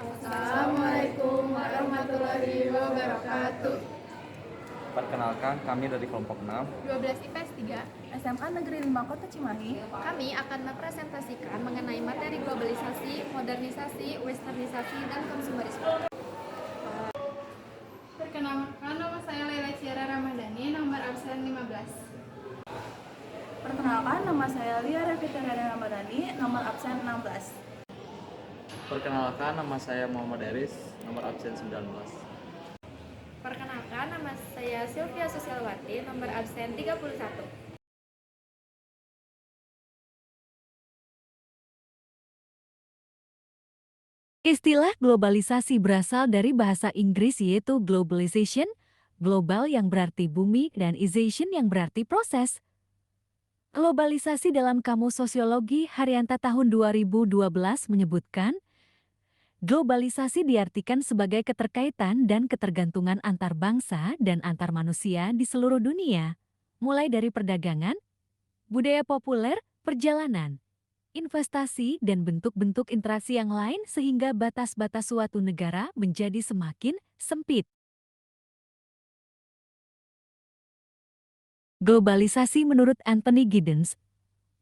Assalamualaikum warahmatullahi wabarakatuh. Perkenalkan, kami dari kelompok 6. 12 IPS 3. SMA Negeri 5 Kota Cimahi. Kami akan mempresentasikan mengenai materi globalisasi, modernisasi, westernisasi, dan konsumerisme. Perkenalkan, nama saya Laila Ciara Ramadhani, nomor absen 15. Perkenalkan, nama saya Lia Revita Ramadhani, nomor absen 16. Perkenalkan, nama saya Muhammad Eris, nomor absen 19. Perkenalkan, nama saya Sylvia Susialwati, nomor absen 31. Istilah globalisasi berasal dari bahasa Inggris yaitu globalization, global yang berarti bumi, dan ization yang berarti proses. Globalisasi dalam Kamus Sosiologi Haryanto tahun 2012 menyebutkan, globalisasi diartikan sebagai keterkaitan dan ketergantungan antar bangsa dan antar manusia di seluruh dunia, mulai dari perdagangan, budaya populer, perjalanan, investasi, dan bentuk-bentuk interaksi yang lain sehingga batas-batas suatu negara menjadi semakin sempit. Globalisasi menurut Anthony Giddens,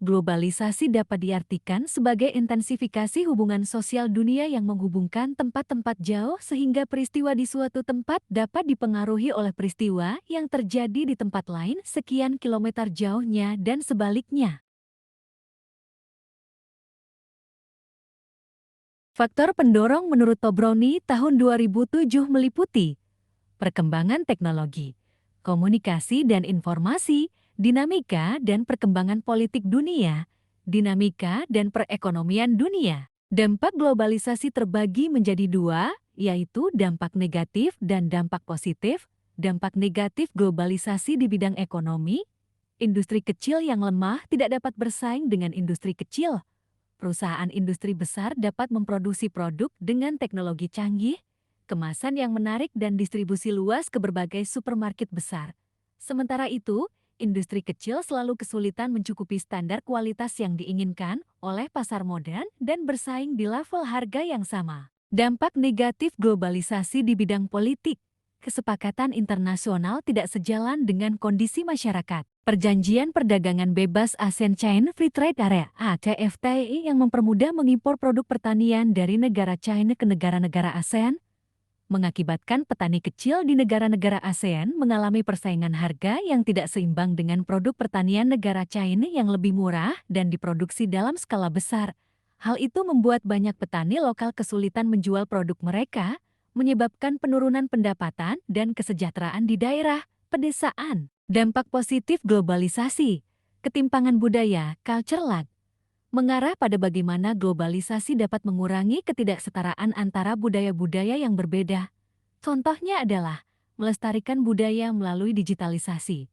globalisasi dapat diartikan sebagai intensifikasi hubungan sosial dunia yang menghubungkan tempat-tempat jauh sehingga peristiwa di suatu tempat dapat dipengaruhi oleh peristiwa yang terjadi di tempat lain sekian kilometer jauhnya dan sebaliknya. Faktor pendorong menurut Tobroni tahun 2007 meliputi perkembangan teknologi, komunikasi dan informasi, dinamika dan perkembangan politik dunia, dinamika dan perekonomian dunia. Dampak globalisasi terbagi menjadi dua, yaitu dampak negatif dan dampak positif. Dampak negatif globalisasi di bidang ekonomi, industri kecil yang lemah tidak dapat bersaing dengan industri kecil. Perusahaan industri besar dapat memproduksi produk dengan teknologi canggih, kemasan yang menarik dan distribusi luas ke berbagai supermarket besar. Sementara itu, industri kecil selalu kesulitan mencukupi standar kualitas yang diinginkan oleh pasar modern dan bersaing di level harga yang sama. Dampak negatif globalisasi di bidang politik. Kesepakatan internasional tidak sejalan dengan kondisi masyarakat. Perjanjian Perdagangan Bebas ASEAN-China Free Trade Area (ACFTA) yang mempermudah mengimpor produk pertanian dari negara China ke negara-negara ASEAN, mengakibatkan petani kecil di negara-negara ASEAN mengalami persaingan harga yang tidak seimbang dengan produk pertanian negara China yang lebih murah dan diproduksi dalam skala besar. Hal itu membuat banyak petani lokal kesulitan menjual produk mereka, menyebabkan penurunan pendapatan dan kesejahteraan di daerah pedesaan. Dampak positif globalisasi, ketimpangan budaya, culture lag, mengarah pada bagaimana globalisasi dapat mengurangi ketidaksetaraan antara budaya-budaya yang berbeda. Contohnya adalah melestarikan budaya melalui digitalisasi.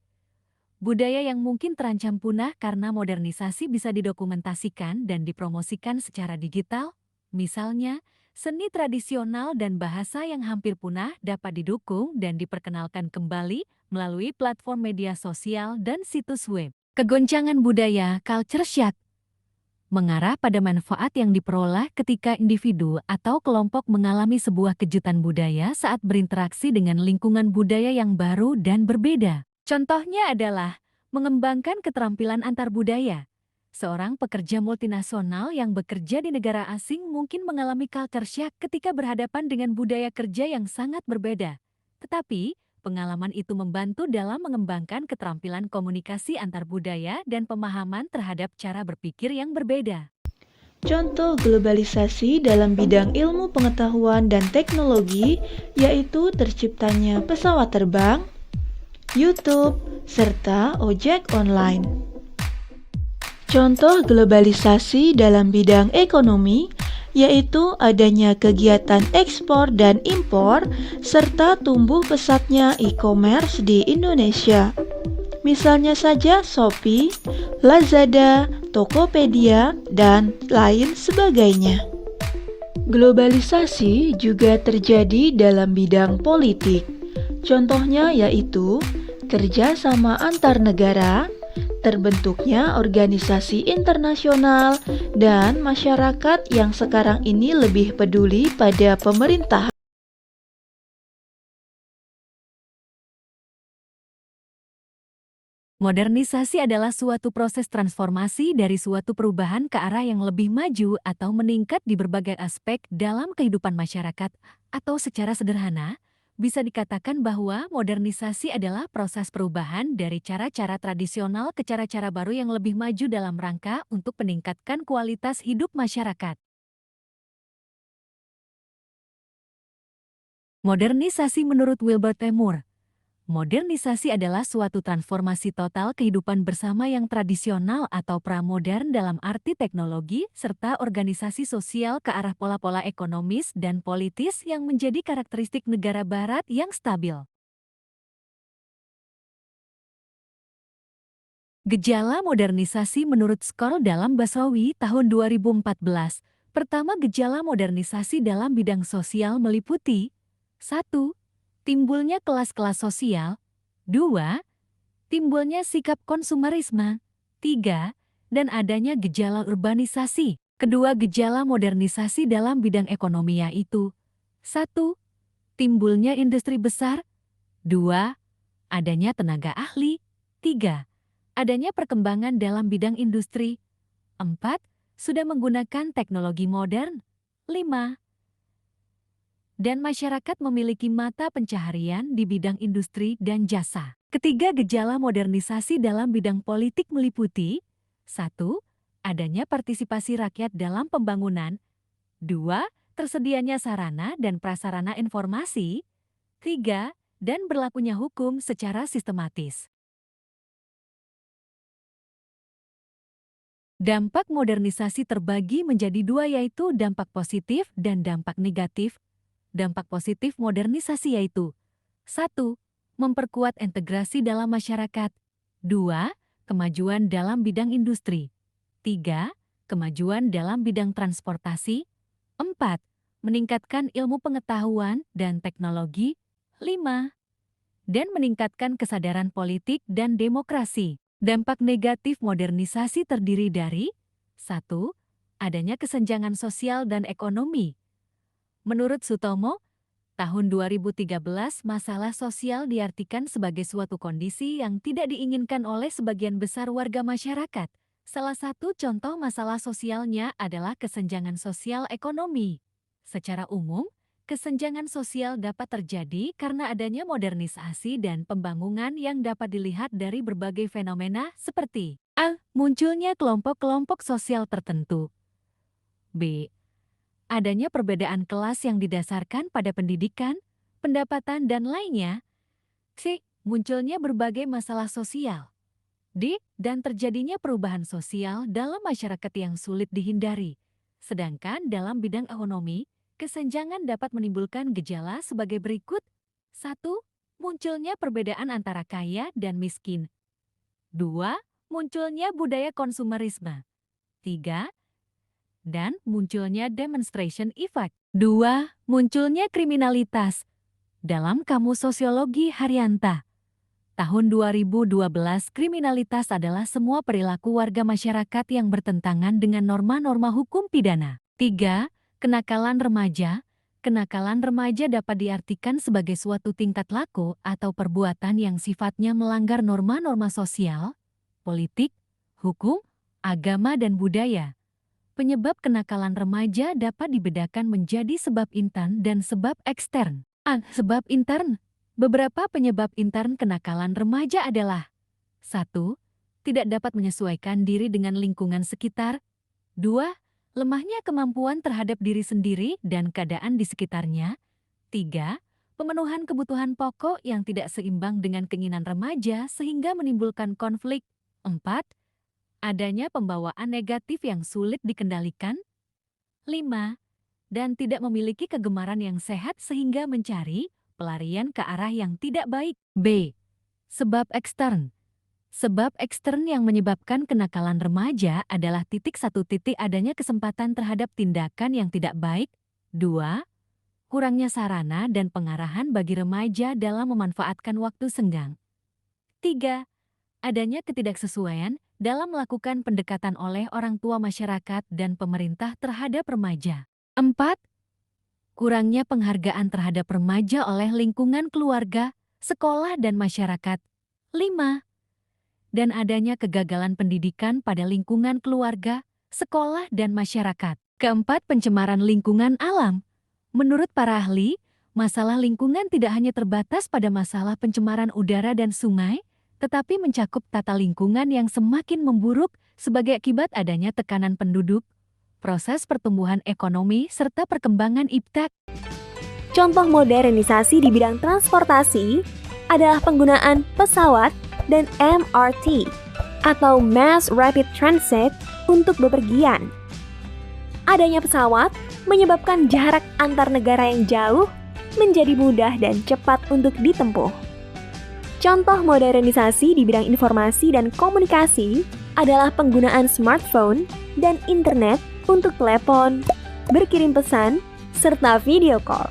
Budaya yang mungkin terancam punah karena modernisasi bisa didokumentasikan dan dipromosikan secara digital, misalnya seni tradisional dan bahasa yang hampir punah dapat didukung dan diperkenalkan kembali melalui platform media sosial dan situs web. Kegoncangan budaya, culture shock, mengarah pada manfaat yang diperoleh ketika individu atau kelompok mengalami sebuah kejutan budaya saat berinteraksi dengan lingkungan budaya yang baru dan berbeda. Contohnya adalah mengembangkan keterampilan antar budaya. Seorang pekerja multinasional yang bekerja di negara asing mungkin mengalami culture shock ketika berhadapan dengan budaya kerja yang sangat berbeda. Tetapi, pengalaman itu membantu dalam mengembangkan keterampilan komunikasi antar budaya dan pemahaman terhadap cara berpikir yang berbeda. Contoh globalisasi dalam bidang ilmu pengetahuan dan teknologi yaitu terciptanya pesawat terbang, YouTube, serta ojek online. Contoh globalisasi dalam bidang ekonomi yaitu adanya kegiatan ekspor dan impor serta tumbuh pesatnya e-commerce di Indonesia. Misalnya saja Shopee, Lazada, Tokopedia, dan lain sebagainya. Globalisasi juga terjadi dalam bidang politik. Contohnya yaitu kerjasama antar negara, terbentuknya organisasi internasional, dan masyarakat yang sekarang ini lebih peduli pada pemerintahan. Modernisasi adalah suatu proses transformasi dari suatu perubahan ke arah yang lebih maju atau meningkat di berbagai aspek dalam kehidupan masyarakat, atau secara sederhana, bisa dikatakan bahwa modernisasi adalah proses perubahan dari cara-cara tradisional ke cara-cara baru yang lebih maju dalam rangka untuk meningkatkan kualitas hidup masyarakat. Modernisasi menurut Wilbert T. Moore. Modernisasi adalah suatu transformasi total kehidupan bersama yang tradisional atau pramodern dalam arti teknologi serta organisasi sosial ke arah pola-pola ekonomis dan politis yang menjadi karakteristik negara barat yang stabil. Gejala modernisasi menurut Skoll dalam Basrawi tahun 2014. Pertama, gejala modernisasi dalam bidang sosial meliputi 1. Timbulnya kelas-kelas sosial. 2. Timbulnya sikap konsumerisme. 3. Dan adanya gejala urbanisasi. Kedua gejala modernisasi dalam bidang ekonomi yaitu 1. Timbulnya industri besar. 2. Adanya tenaga ahli. 3. Adanya perkembangan dalam bidang industri. 4. Sudah menggunakan teknologi modern. 5. Dan masyarakat memiliki mata pencaharian di bidang industri dan jasa. Ketiga gejala modernisasi dalam bidang politik meliputi 1. Adanya partisipasi rakyat dalam pembangunan. 2. Tersedianya sarana dan prasarana informasi. 3. Dan berlakunya hukum secara sistematis. Dampak modernisasi terbagi menjadi dua yaitu dampak positif dan dampak negatif. Dampak positif modernisasi yaitu 1. Memperkuat integrasi dalam masyarakat. 2. Kemajuan dalam bidang industri. 3. Kemajuan dalam bidang transportasi. 4. Meningkatkan ilmu pengetahuan dan teknologi. 5. Dan meningkatkan kesadaran politik dan demokrasi. Dampak negatif modernisasi terdiri dari 1. Adanya kesenjangan sosial dan ekonomi. Menurut Sutomo, tahun 2013 masalah sosial diartikan sebagai suatu kondisi yang tidak diinginkan oleh sebagian besar warga masyarakat. Salah satu contoh masalah sosialnya adalah kesenjangan sosial ekonomi. Secara umum, kesenjangan sosial dapat terjadi karena adanya modernisasi dan pembangunan yang dapat dilihat dari berbagai fenomena seperti A. Munculnya kelompok-kelompok sosial tertentu. B. Adanya perbedaan kelas yang didasarkan pada pendidikan, pendapatan, dan lainnya. C. Munculnya berbagai masalah sosial. D. Dan terjadinya perubahan sosial dalam masyarakat yang sulit dihindari. Sedangkan dalam bidang ekonomi, kesenjangan dapat menimbulkan gejala sebagai berikut. 1. Munculnya perbedaan antara kaya dan miskin. 2. Munculnya budaya konsumerisme. 3. Dan munculnya demonstration effect. 2. Munculnya kriminalitas. Dalam Kamus Sosiologi Haryanto, tahun 2012, kriminalitas adalah semua perilaku warga masyarakat yang bertentangan dengan norma-norma hukum pidana. 3. Kenakalan remaja. Kenakalan remaja dapat diartikan sebagai suatu tingkat laku atau perbuatan yang sifatnya melanggar norma-norma sosial, politik, hukum, agama, dan budaya. Penyebab kenakalan remaja dapat dibedakan menjadi sebab intern dan sebab ekstern. A. Sebab intern. Beberapa penyebab intern kenakalan remaja adalah 1. Tidak dapat menyesuaikan diri dengan lingkungan sekitar. 2. Lemahnya kemampuan terhadap diri sendiri dan keadaan di sekitarnya. 3. Pemenuhan kebutuhan pokok yang tidak seimbang dengan keinginan remaja sehingga menimbulkan konflik. 4. Adanya pembawaan negatif yang sulit dikendalikan. 5. Dan tidak memiliki kegemaran yang sehat sehingga mencari pelarian ke arah yang tidak baik. B. Sebab ekstern. Sebab ekstern yang menyebabkan kenakalan remaja adalah satu titik adanya kesempatan terhadap tindakan yang tidak baik. 2. Kurangnya sarana dan pengarahan bagi remaja dalam memanfaatkan waktu senggang. 3. adanya ketidaksesuaian dalam melakukan pendekatan oleh orang tua masyarakat dan pemerintah terhadap remaja. 4. Kurangnya penghargaan terhadap remaja oleh lingkungan keluarga, sekolah, dan masyarakat. 5. Dan adanya kegagalan pendidikan pada lingkungan keluarga, sekolah, dan masyarakat. Keempat, pencemaran lingkungan alam. Menurut para ahli, masalah lingkungan tidak hanya terbatas pada masalah pencemaran udara dan sungai, tetapi mencakup tata lingkungan yang semakin memburuk sebagai akibat adanya tekanan penduduk, proses pertumbuhan ekonomi, serta perkembangan iptek. Contoh modernisasi di bidang transportasi adalah penggunaan pesawat dan MRT atau Mass Rapid Transit untuk bepergian. Adanya pesawat menyebabkan jarak antar negara yang jauh menjadi mudah dan cepat untuk ditempuh. Contoh modernisasi di bidang informasi dan komunikasi adalah penggunaan smartphone dan internet untuk telepon, berkirim pesan, serta video call.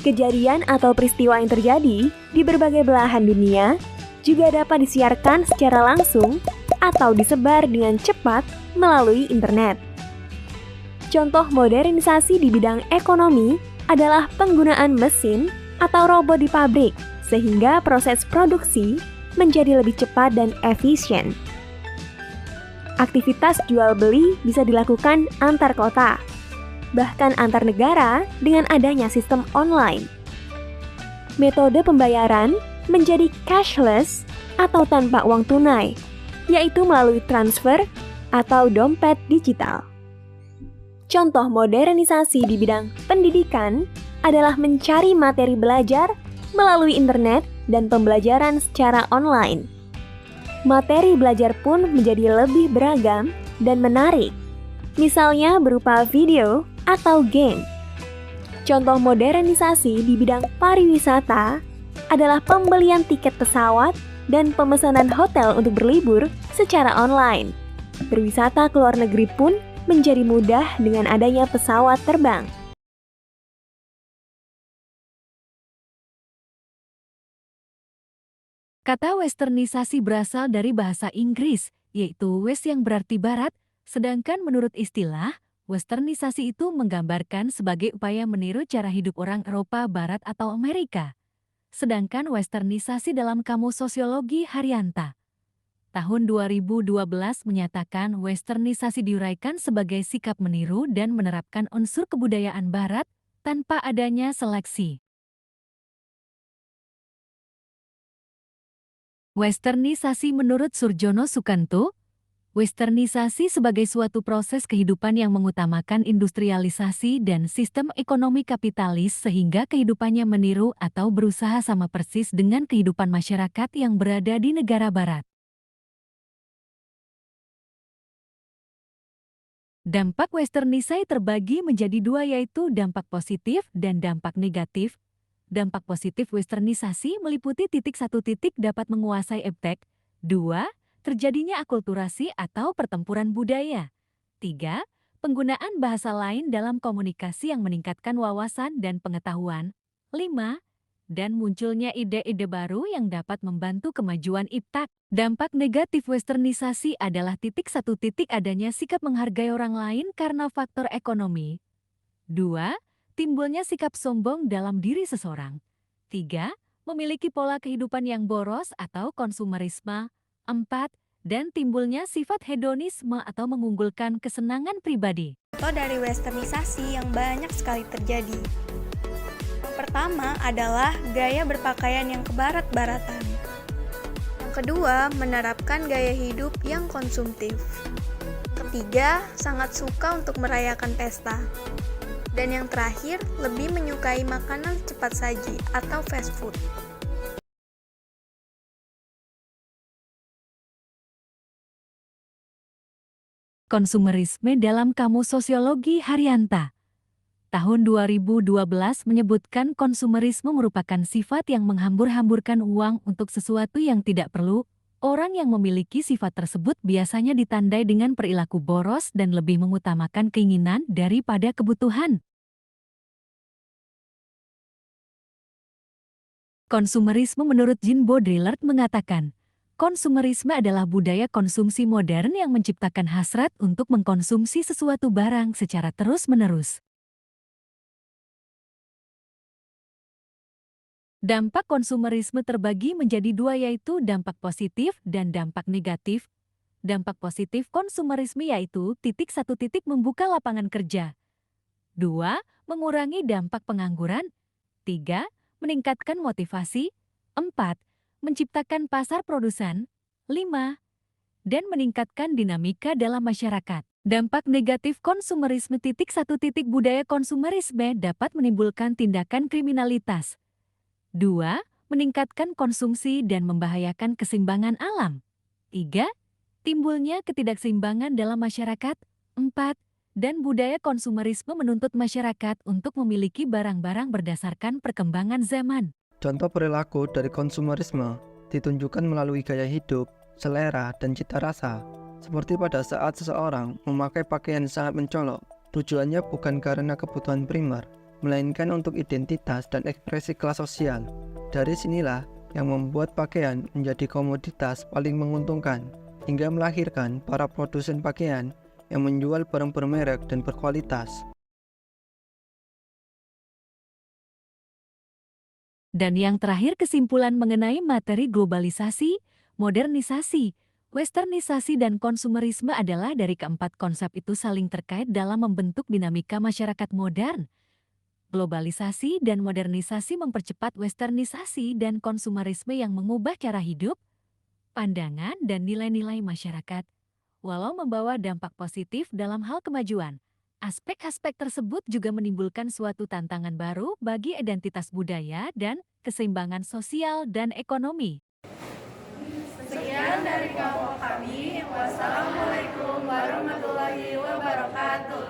Kejadian atau peristiwa yang terjadi di berbagai belahan dunia juga dapat disiarkan secara langsung atau disebar dengan cepat melalui internet. Contoh modernisasi di bidang ekonomi adalah penggunaan mesin atau robot di pabrik, sehingga proses produksi menjadi lebih cepat dan efisien. Aktivitas jual beli bisa dilakukan antar kota, bahkan antar negara dengan adanya sistem online. Metode pembayaran menjadi cashless atau tanpa uang tunai, yaitu melalui transfer atau dompet digital. Contoh modernisasi di bidang pendidikan adalah mencari materi belajar melalui internet dan pembelajaran secara online. Materi belajar pun menjadi lebih beragam dan menarik, misalnya berupa video atau game. Contoh modernisasi di bidang pariwisata adalah pembelian tiket pesawat dan pemesanan hotel untuk berlibur secara online. Berwisata ke luar negeri pun menjadi mudah dengan adanya pesawat terbang. Kata westernisasi berasal dari bahasa Inggris, yaitu west yang berarti barat, sedangkan menurut istilah, westernisasi itu menggambarkan sebagai upaya meniru cara hidup orang Eropa Barat atau Amerika. Sedangkan westernisasi dalam Kamus Sosiologi Haryanta tahun 2012 menyatakan westernisasi diuraikan sebagai sikap meniru dan menerapkan unsur kebudayaan Barat tanpa adanya seleksi. Westernisasi menurut Surjono Sukanto, westernisasi sebagai suatu proses kehidupan yang mengutamakan industrialisasi dan sistem ekonomi kapitalis sehingga kehidupannya meniru atau berusaha sama persis dengan kehidupan masyarakat yang berada di negara barat. Dampak westernisasi terbagi menjadi dua, yaitu dampak positif dan dampak negatif. Dampak positif westernisasi meliputi satu dapat menguasai eptek, 2. Terjadinya akulturasi atau pertempuran budaya. 3. Penggunaan bahasa lain dalam komunikasi yang meningkatkan wawasan dan pengetahuan. 5. Dan munculnya ide-ide baru yang dapat membantu kemajuan iptek. Dampak negatif westernisasi adalah satu adanya sikap menghargai orang lain karena faktor ekonomi. 2. Timbulnya sikap sombong dalam diri seseorang. 3. Memiliki pola kehidupan yang boros atau konsumerisme. 4. Dan timbulnya sifat hedonisme atau mengunggulkan kesenangan pribadi. Contoh dari westernisasi yang banyak sekali terjadi. Yang pertama adalah gaya berpakaian yang kebarat-baratan. Yang kedua, menerapkan gaya hidup yang konsumtif. Ketiga, sangat suka untuk merayakan pesta. Dan yang terakhir, lebih menyukai makanan cepat saji atau fast food. Konsumerisme dalam Kamus Sosiologi Haryanta tahun 2012 menyebutkan konsumerisme merupakan sifat yang menghambur-hamburkan uang untuk sesuatu yang tidak perlu. Orang yang memiliki sifat tersebut biasanya ditandai dengan perilaku boros dan lebih mengutamakan keinginan daripada kebutuhan. Konsumerisme menurut Jean Baudrillard mengatakan, Konsumerisme adalah budaya konsumsi modern yang menciptakan hasrat untuk mengkonsumsi sesuatu barang secara terus-menerus. Dampak konsumerisme terbagi menjadi dua, yaitu dampak positif dan dampak negatif. Dampak positif konsumerisme yaitu satu membuka lapangan kerja. 2. Mengurangi dampak pengangguran. 3. Meningkatkan motivasi. 4. Menciptakan pasar produsen. 5. Dan meningkatkan dinamika dalam masyarakat. Dampak negatif konsumerisme satu budaya konsumerisme dapat menimbulkan tindakan kriminalitas. 2. Meningkatkan konsumsi dan membahayakan keseimbangan alam. 3. Timbulnya ketidakseimbangan dalam masyarakat. 4. Dan budaya konsumerisme menuntut masyarakat untuk memiliki barang-barang berdasarkan perkembangan zaman. Contoh perilaku dari konsumerisme ditunjukkan melalui gaya hidup, selera, dan cita rasa. Seperti pada saat seseorang memakai pakaian sangat mencolok, tujuannya bukan karena kebutuhan primer, melainkan untuk identitas dan ekspresi kelas sosial. Dari sinilah yang membuat pakaian menjadi komoditas paling menguntungkan, hingga melahirkan para produsen pakaian yang menjual barang bermerek dan berkualitas. Dan yang terakhir, kesimpulan mengenai materi globalisasi, modernisasi, westernisasi, dan konsumerisme adalah dari keempat konsep itu saling terkait dalam membentuk dinamika masyarakat modern. Globalisasi dan modernisasi mempercepat westernisasi dan konsumerisme yang mengubah cara hidup, pandangan, dan nilai-nilai masyarakat. Walau membawa dampak positif dalam hal kemajuan, aspek-aspek tersebut juga menimbulkan suatu tantangan baru bagi identitas budaya dan keseimbangan sosial dan ekonomi. Sekian dari kelompok kami. Wassalamualaikum warahmatullahi wabarakatuh.